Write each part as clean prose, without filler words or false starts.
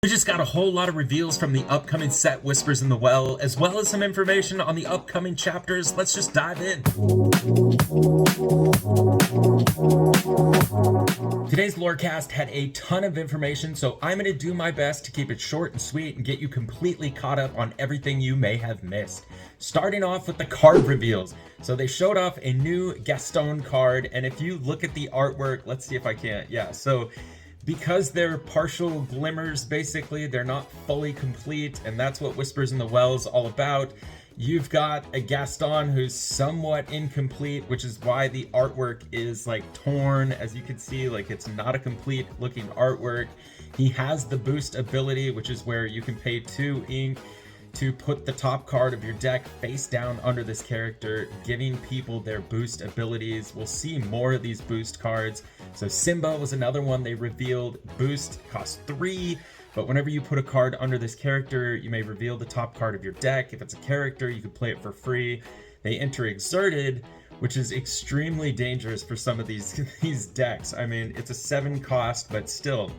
We just got a whole lot of reveals from the upcoming set Whispers in the Well, as well as some information on the upcoming chapters. Let's just dive in. Today's Lorecast had a ton of information, so I'm going to do my best to keep it short and sweet and get you completely caught up on everything you may have missed. Starting off with the card reveals. So they showed off a new Gaston card, and if you look at the artwork, let's see if I can. Yeah, so because they're partial glimmers, basically, they're not fully complete, and that's what Whispers in the Well is all about. You've got a Gaston who's somewhat incomplete, which is why the artwork is like torn. As you can see, like it's not a complete looking artwork. He has the boost ability, which is where you can pay 2 ink to put the top card of your deck face down under this character, giving people their boost abilities. We'll see more of these boost cards. So Simba was another one they revealed. Boost costs 3, but whenever you put a card under this character, you may reveal the top card of your deck. If it's a character, you can play it for free. They enter Exerted, which is extremely dangerous for some of these decks. I mean, it's a 7 cost, but still,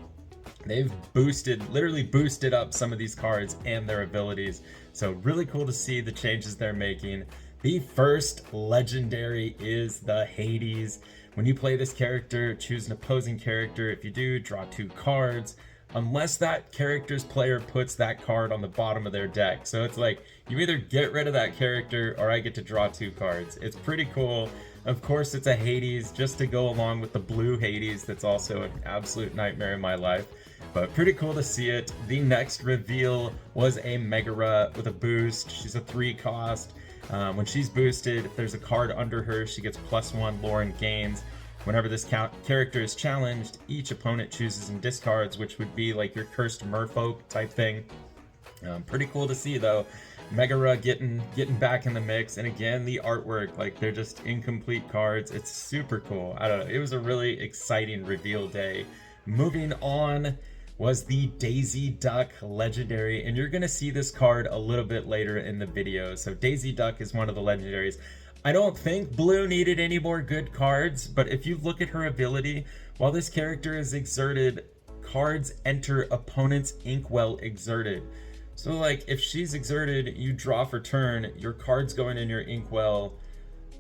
they've literally boosted up some of these cards and their abilities. So really cool to see the changes they're making. The first legendary is the Hades. When you play this character, choose an opposing character. If you do, draw 2 cards, unless that character's player puts that card on the bottom of their deck. So it's like, you either get rid of that character or I get to draw 2 cards. It's pretty cool. Of course, it's a Hades just to go along with the blue Hades that's also an absolute nightmare in my life. But pretty cool to see it. The next reveal was a Megara with a boost. She's a 3 cost. When she's boosted, if there's a card under her, she gets +1 lore and gains. Whenever this character is challenged, each opponent chooses and discards, which would be like your cursed merfolk type thing. Pretty cool to see though. Megara getting back in the mix, and again the artwork, like they're just incomplete cards. It's super cool. I don't know. It was a really exciting reveal day. Moving on was the Daisy Duck legendary, and you're gonna see this card a little bit later in the video. So Daisy Duck is one of the legendaries. I don't think Blue needed any more good cards, but if you look at her ability, while this character is exerted, cards enter opponent's Inkwell exerted. So like if she's exerted, you draw for turn, your card's going in your Inkwell.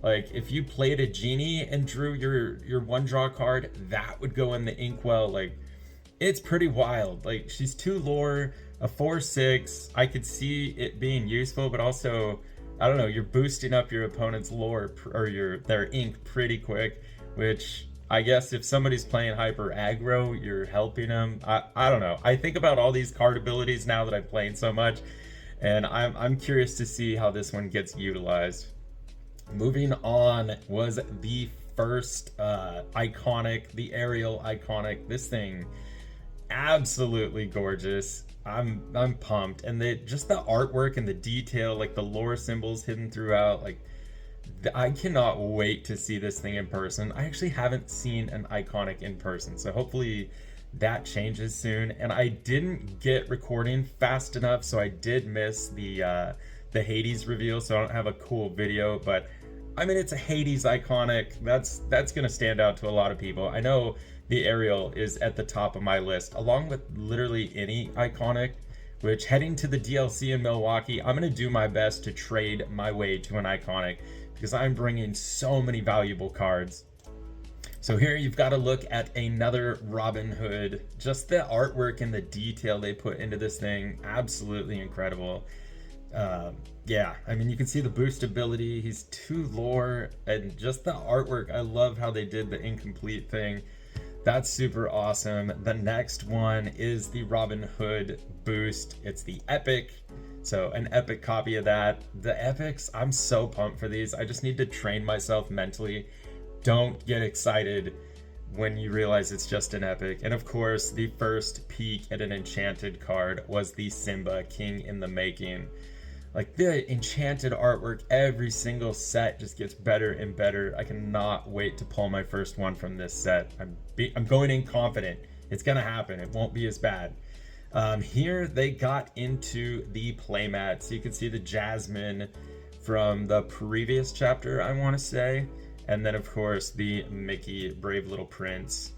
Like if you played a genie and drew your 1 draw card, that would go in the Inkwell. Like it's pretty wild. Like she's 2 lore, a 4/6. I could see it being useful, but also, I don't know, you're boosting up your opponent's lore or their ink pretty quick, which I guess if somebody's playing hyper aggro, you're helping them. I don't know. I think about all these card abilities now that I'm playing so much, and I'm curious to see how this one gets utilized. Moving on was the first iconic, the Ariel iconic. This thing, absolutely gorgeous. I'm pumped, and just the artwork and the detail, like the lore symbols hidden throughout, like I cannot wait to see this thing in person. I actually haven't seen an iconic in person, so hopefully that changes soon. And I didn't get recording fast enough, so I did miss the Hades reveal, so I don't have a cool video, but I mean, it's a Hades iconic. That's gonna stand out to a lot of people. I know the Ariel is at the top of my list, along with literally any iconic, which heading to the DLC in Milwaukee, I'm gonna do my best to trade my way to an iconic because I'm bringing so many valuable cards. So here you've got to look at another Robin Hood. Just the artwork and the detail they put into this thing, absolutely incredible. Yeah, I mean, you can see the boost ability. He's 2 lore, and just the artwork. I love how they did the incomplete thing. That's super awesome. The next one is the Robin Hood boost. It's the Epic. So an epic copy of that. The epics, I'm so pumped for these. I just need to train myself mentally. Don't get excited when you realize it's just an epic. And of course, the first peek at an enchanted card was the Simba King in the Making. Like the enchanted artwork, every single set just gets better and better. I cannot wait to pull my first one from this set. I'm going in confident. It's gonna happen. It won't be as bad. Here they got into the playmat. So you can see the Jasmine from the previous chapter, I want to say. And then of course the Mickey Brave Little Prince.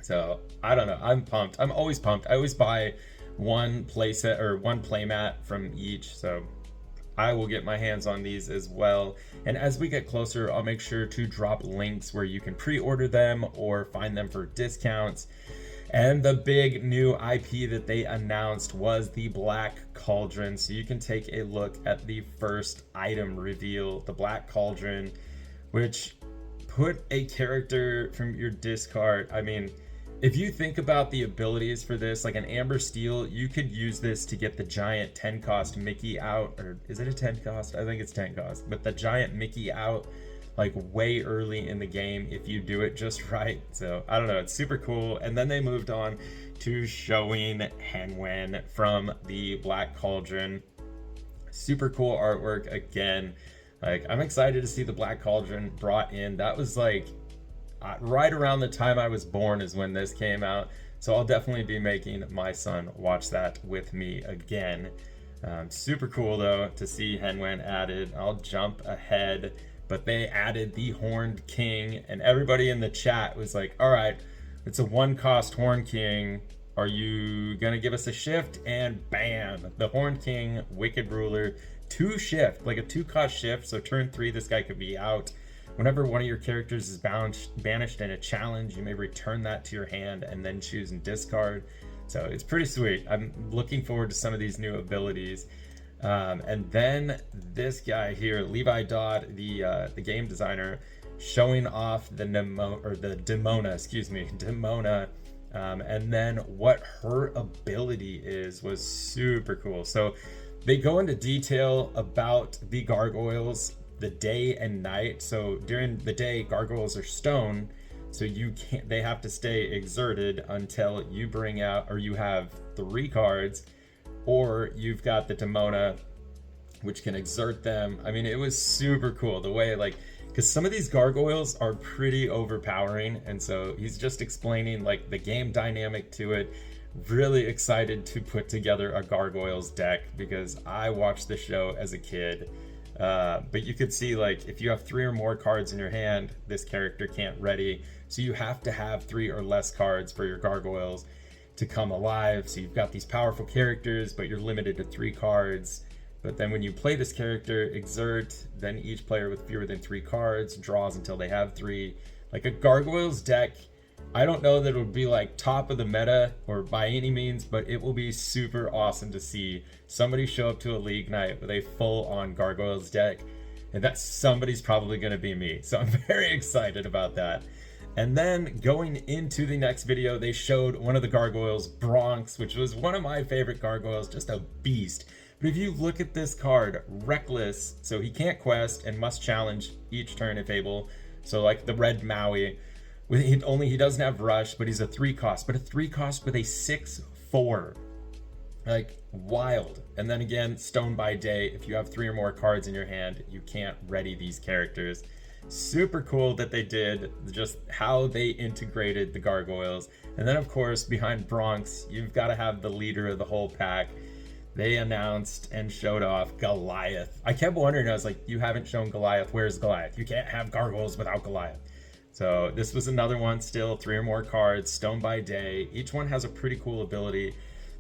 So I don't know, I'm pumped. I'm always pumped. I always buy one playset or one playmat from each. So I will get my hands on these as well. And as we get closer, I'll make sure to drop links where you can pre-order them or find them for discounts. And the big new IP that they announced was the Black Cauldron. So you can take a look at the first item reveal, the Black Cauldron, which put a character from your discard. I mean, if you think about the abilities for this, like an Amber Steel, you could use this to get the giant 10 cost Mickey out, or is it a 10 cost? I think it's 10 cost, but the giant Mickey out like way early in the game if you do it just right. So I don't know, it's super cool. And then they moved on to showing Hen Wen from the Black Cauldron. Super cool artwork again. Like, I'm excited to see the Black Cauldron brought in. That was like right around the time I was born is when this came out. So I'll definitely be making my son watch that with me again. Super cool though to see Hen Wen added. I'll jump ahead, but they added the Horned King, and everybody in the chat was like, all right, it's a 1-cost Horned King. Are you gonna give us a shift? And bam, the Horned King, Wicked Ruler, 2 shift, like a 2-cost shift. So turn 3, this guy could be out. Whenever one of your characters is banished in a challenge, you may return that to your hand and then choose and discard. So it's pretty sweet. I'm looking forward to some of these new abilities. And then this guy here, Levi Dodd, the game designer, showing off the Demona, and then what her ability is was super cool. So they go into detail about the gargoyles, the day and night. So during the day, gargoyles are stone, so they have to stay exerted until you bring out, or you have 3 cards, or you've got the Demona, which can exert them. I mean, it was super cool the way, like, because some of these gargoyles are pretty overpowering, and so he's just explaining like the game dynamic to it. Really excited to put together a gargoyles deck because I watched the show as a kid. But you could see, like, if you have 3 or more cards in your hand, this character can't ready. So you have to have 3 or less cards for your gargoyles to come alive. So you've got these powerful characters, but you're limited to 3 cards. But then when you play this character, exert, then each player with fewer than 3 cards draws until they have 3. Like a gargoyles deck, I don't know that it would be like top of the meta or by any means, but it will be super awesome to see somebody show up to a league night with a full-on gargoyles deck, and that somebody's probably going to be me. So I'm very excited about that. And then going into the next video, they showed one of the gargoyles, Bronx, which was one of my favorite gargoyles, just a beast. But if you look at this card, Reckless, so he can't quest and must challenge each turn if able. So like the red Maui, he doesn't have rush, but he's a 3-cost, but a 3-cost with a 6/4, like wild. And then again, Stone by Day, if you have 3 or more cards in your hand, you can't ready these characters. Super cool that they did just how they integrated the gargoyles. And then of course behind Bronx, you've got to have the leader of the whole pack. They announced and showed off Goliath. I kept wondering, I was like, you haven't shown Goliath, where's Goliath? You can't have gargoyles without Goliath. So this was another one, still 3 or more cards, Stone by Day. Each one has a pretty cool ability.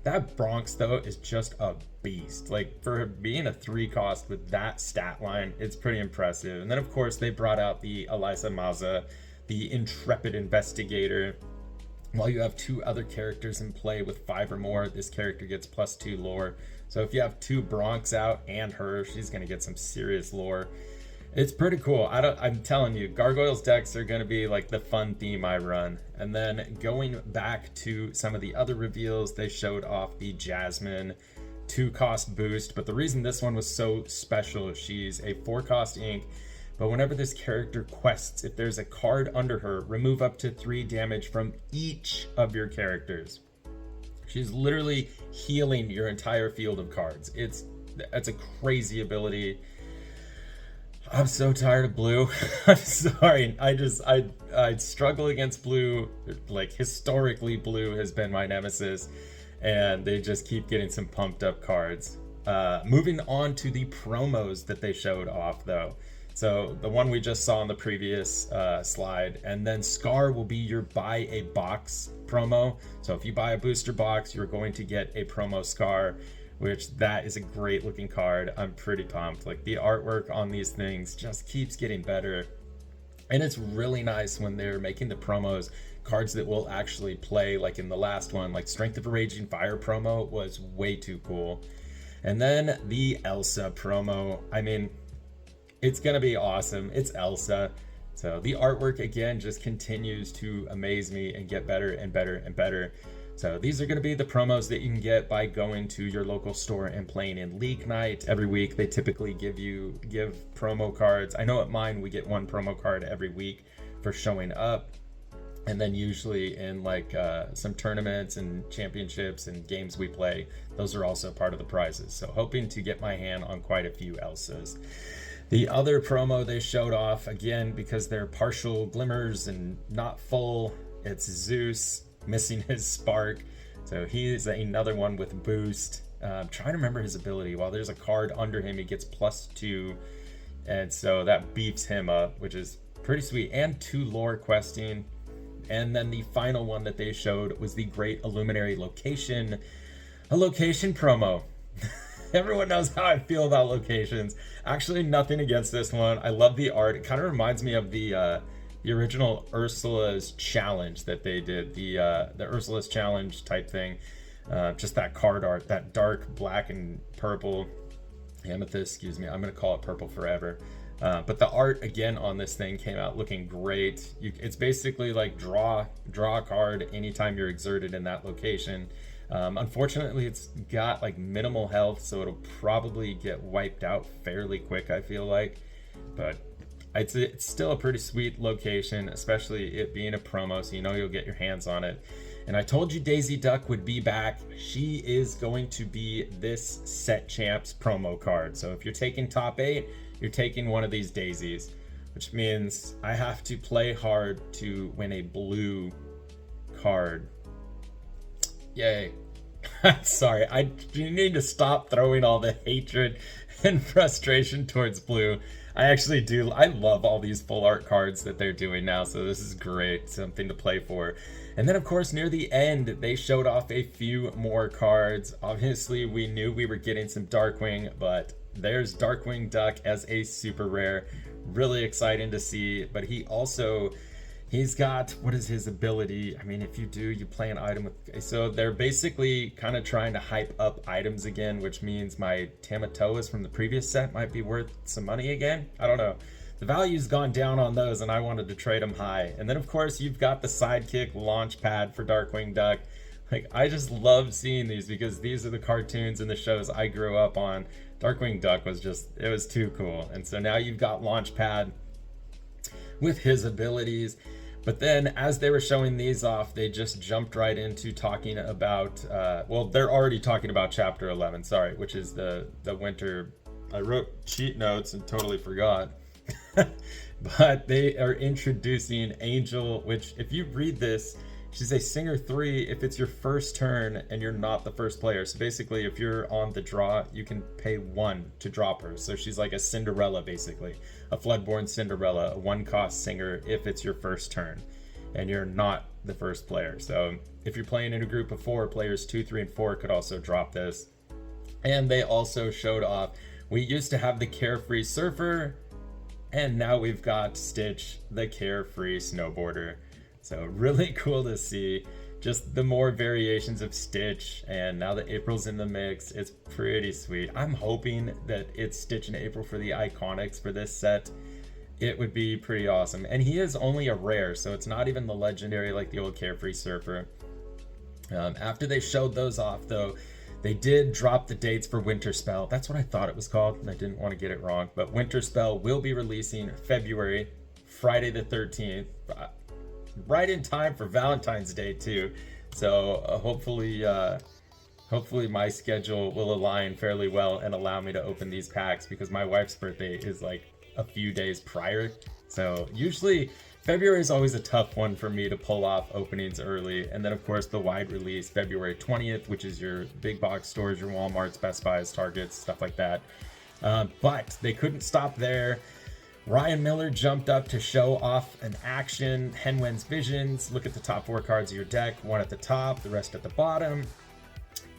That Bronx though is just a beast. Like for being a 3-cost with that stat line, it's pretty impressive. And then of course they brought out the Elisa Maza, the Intrepid Investigator. While you have 2 other characters in play with 5 or more, this character gets +2 lore. So if you have 2 Bronx out and her, she's gonna get some serious lore. It's pretty cool. I'm telling you, gargoyles decks are going to be like the fun theme I run. And then going back to some of the other reveals, they showed off the Jasmine 2-cost boost. But the reason this one was so special, she's a 4-cost ink. But whenever this character quests, if there's a card under her, remove up to 3 damage from each of your characters. She's literally healing your entire field of cards. It's a crazy ability. I'm so tired of blue. I'm sorry. I struggle against blue. Like historically, blue has been my nemesis, and they just keep getting some pumped up cards. Moving on to the promos that they showed off though. So the one we just saw on the previous slide. And then Scar will be your buy a box promo. So if you buy a booster box, you're going to get a promo Scar, which that is a great looking card. I'm pretty pumped. Like, the artwork on these things just keeps getting better. And it's really nice when they're making the promos cards that will actually play, like in the last one. Like Strength of a Raging Fire promo was way too cool. And then the Elsa promo, I mean, it's gonna be awesome. It's Elsa. So the artwork again just continues to amaze me and get better and better and better. So these are going to be the promos that you can get by going to your local store and playing in League Night. Every week they typically give promo cards. I know at mine we get one promo card every week for showing up. And then usually in like some tournaments and championships and games we play, those are also part of the prizes. So hoping to get my hand on quite a few Elsas. The other promo they showed off, again, because they're partial glimmers and not full, it's Zeus missing his spark. So he's another one with boost. I'm trying to remember his ability. While there's a card under him, he gets +2. And so that beefs him up, which is pretty sweet. And 2 lore questing. And then the final one that they showed was the Great Illuminary Location. A location promo. Everyone knows how I feel about locations. Actually, nothing against this one. I love the art. It kind of reminds me of the original Ursula's challenge that they did, the Ursula's challenge type thing. Just that card art, that dark black and purple amethyst. Excuse me, I'm gonna call it purple forever. But the art again on this thing came out looking great. It's basically like draw a card anytime you're exerted in that location. Unfortunately, it's got like minimal health, so it'll probably get wiped out fairly quick, I feel like. But it's still a pretty sweet location, especially it being a promo, so you know you'll get your hands on it. And I told you Daisy Duck would be back. She is going to be this Set Champs promo card. So if you're taking top 8, you're taking one of these daisies, which means I have to play hard to win a blue card. Yay. Sorry, you need to stop throwing all the hatred and frustration towards blue. I love all these full art cards that they're doing now, so this is great, something to play for. And then of course near the end they showed off a few more cards. Obviously we knew we were getting some Darkwing, but there's Darkwing Duck as a super rare. Really exciting to see, but he's got, what is his ability? I mean, if you do, you play an item with, so they're basically kind of trying to hype up items again, which means my Tamatoas from the previous set might be worth some money again. I don't know. The value's gone down on those and I wanted to trade them high. And then of course you've got the Sidekick launch pad for Darkwing Duck. Like, I just love seeing these because these are the cartoons and the shows I grew up on. Darkwing Duck was it was too cool. And so now you've got Launchpad with his abilities. But then as they were showing these off, they just jumped right into talking about, well, they're already talking about Chapter 11, sorry, which is the winter. I wrote cheat notes and totally forgot. But they are introducing Angel, which if you read this, she's a Singer 3 if it's your first turn and you're not the first player. So basically, if you're on the draw, you can pay 1 to drop her. So she's like a Cinderella, basically. A Floodborn Cinderella, a 1-cost Singer if it's your first turn and you're not the first player. So if you're playing in a group of 4, players 2, 3, and 4 could also drop this. And they also showed off, we used to have the Carefree Surfer, and now we've got Stitch, the Carefree Snowboarder. So really cool to see just the more variations of Stitch, and now that April's in the mix, it's pretty sweet. I'm hoping that it's Stitch and April for the Iconics for this set. It would be pretty awesome. And he is only a rare, so it's not even the legendary like the old Carefree Surfer. After they showed those off though, they did drop the dates for Winter Spell. That's what I thought it was called, and I didn't want to get it wrong. But Winter Spell will be releasing February, Friday the 13th. Right in time for Valentine's Day too, so hopefully my schedule will align fairly well and allow me to open these packs, because my wife's birthday is like a few days prior. So usually February is always a tough one for me to pull off openings early. And then of course the wide release February 20th, which is your big box stores, your Walmarts, Best Buys, Targets, stuff like that. But they couldn't stop there. Ryan Miller jumped up to show off an action. Henwen's Visions. Look at the top 4 cards of your deck. One at the top, the rest at the bottom.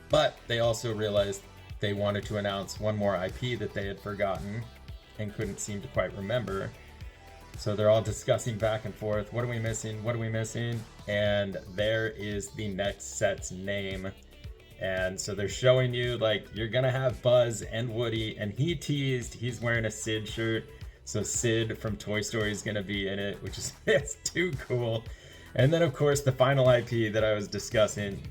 But they also realized they wanted to announce one more IP that they had forgotten and couldn't seem to quite remember. So they're all discussing back and forth. What are we missing? What are we missing? And there is the next set's name. And so they're showing you, like, you're gonna have Buzz and Woody, and he teased he's wearing a Sid shirt. So Sid from Toy Story is gonna be in it, which is it's too cool. And then of course the final IP that I was discussing.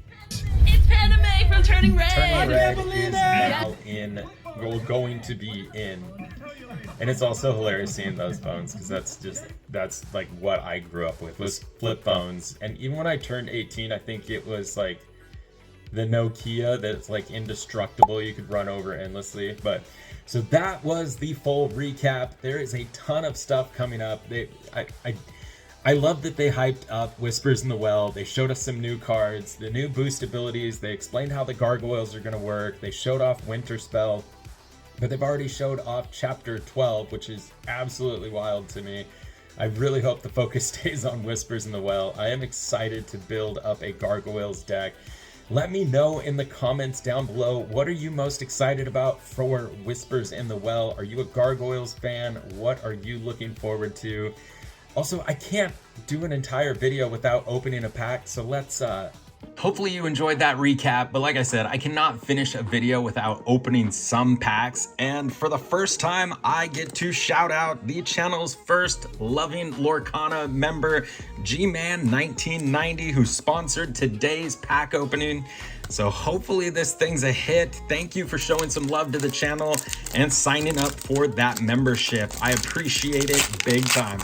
It's Paname from Turning Red. Turning Red is now in, well, going to be in. And it's also hilarious seeing those phones, because that's like what I grew up with, was flip phones. And even when I turned 18, I think it was like the Nokia that's like indestructible, you could run over endlessly. But so that was the full recap. There is a ton of stuff coming up. I love that they hyped up Whispers in the Well. They showed us some new cards, the new boost abilities. They explained how the gargoyles are going to work. They showed off Winter Spell, but they've already showed off Chapter 12, which is absolutely wild to me. I really hope the focus stays on Whispers in the Well. I am excited to build up a Gargoyles deck. Let me know in the comments down below, what are you most excited about for Whispers in the Well? Are you a Gargoyles fan? What are you looking forward to? Also, I can't do an entire video without opening a pack, so let's Hopefully you enjoyed that recap, but like I said, I cannot finish a video without opening some packs, and for the first time, I get to shout out the channel's first loving Lorcana member, G-Man1990, who sponsored today's pack opening. So hopefully this thing's a hit. Thank you for showing some love to the channel and signing up for that membership. I appreciate it big time.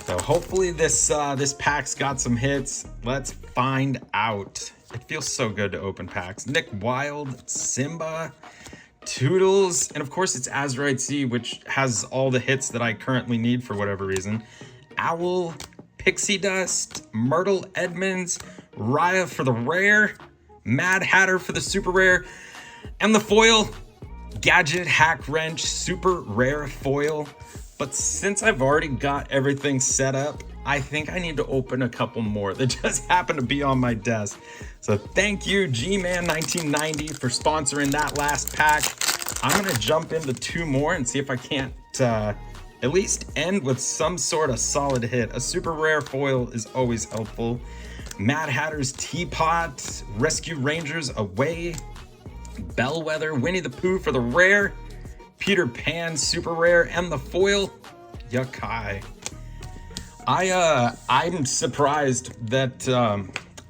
So hopefully this pack's got some hits. Let's find out. It feels so good to open packs. Nick Wilde, Simba, Toodles, and of course it's Azurite Sea, which has all the hits that I currently need for whatever reason. Owl, Pixie Dust, Myrtle Edmonds, Raya for the rare, Mad Hatter for the super rare, and the foil, Gadget Hack Wrench, super rare foil. But since I've already got everything set up, I think I need to open a couple more that just happen to be on my desk. So thank you, G-Man1990, for sponsoring that last pack. I'm gonna jump into 2 more and see if I can't at least end with some sort of solid hit. A super rare foil is always helpful. Mad Hatter's Teapot, Rescue Rangers Away, Bellwether, Winnie the Pooh for the rare, Peter Pan super rare, and the foil, Yakai. I'm surprised that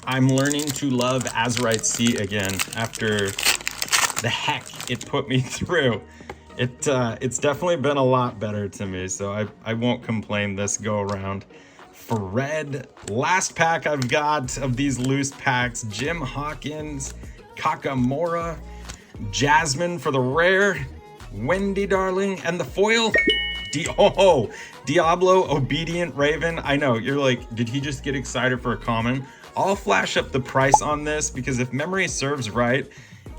I'm learning to love Azurite Sea again after the heck it put me through. It's definitely been a lot better to me, so I won't complain this go around. For red, last pack I've got of these loose packs, Jim Hawkins, Kakamora, Jasmine for the rare, Wendy Darling, and the foil, Diablo Obedient Raven. I know, you're like, did he just get excited for a common? I'll flash up the price on this because if memory serves right,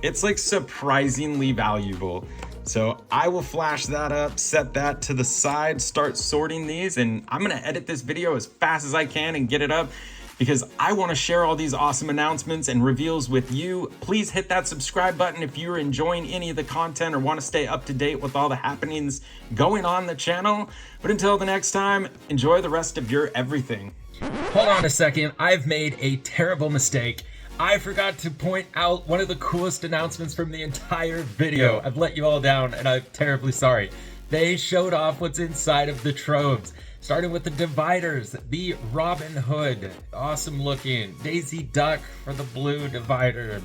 it's like surprisingly valuable. So I will flash that up, set that to the side, start sorting these, and I'm gonna edit this video as fast as I can and get it up because I want to share all these awesome announcements and reveals with you. Please hit that subscribe button if you're enjoying any of the content or want to stay up to date with all the happenings going on the channel. But until the next time, enjoy the rest of your everything. Hold on a second, I've made a terrible mistake. I forgot to point out one of the coolest announcements from the entire video. I've let you all down and I'm terribly sorry. They showed off what's inside of the troves. Starting with the dividers, the Robin Hood, awesome looking, Daisy Duck for the blue divider,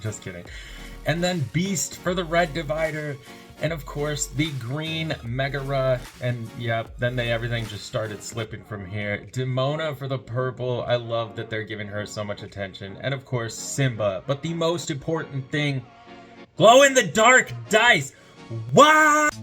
just kidding. And then Beast for the red divider, and of course the green Megara, and yep, then everything just started slipping from here. Demona for the purple, I love that they're giving her so much attention, and of course Simba. But the most important thing, glow in the dark dice. What?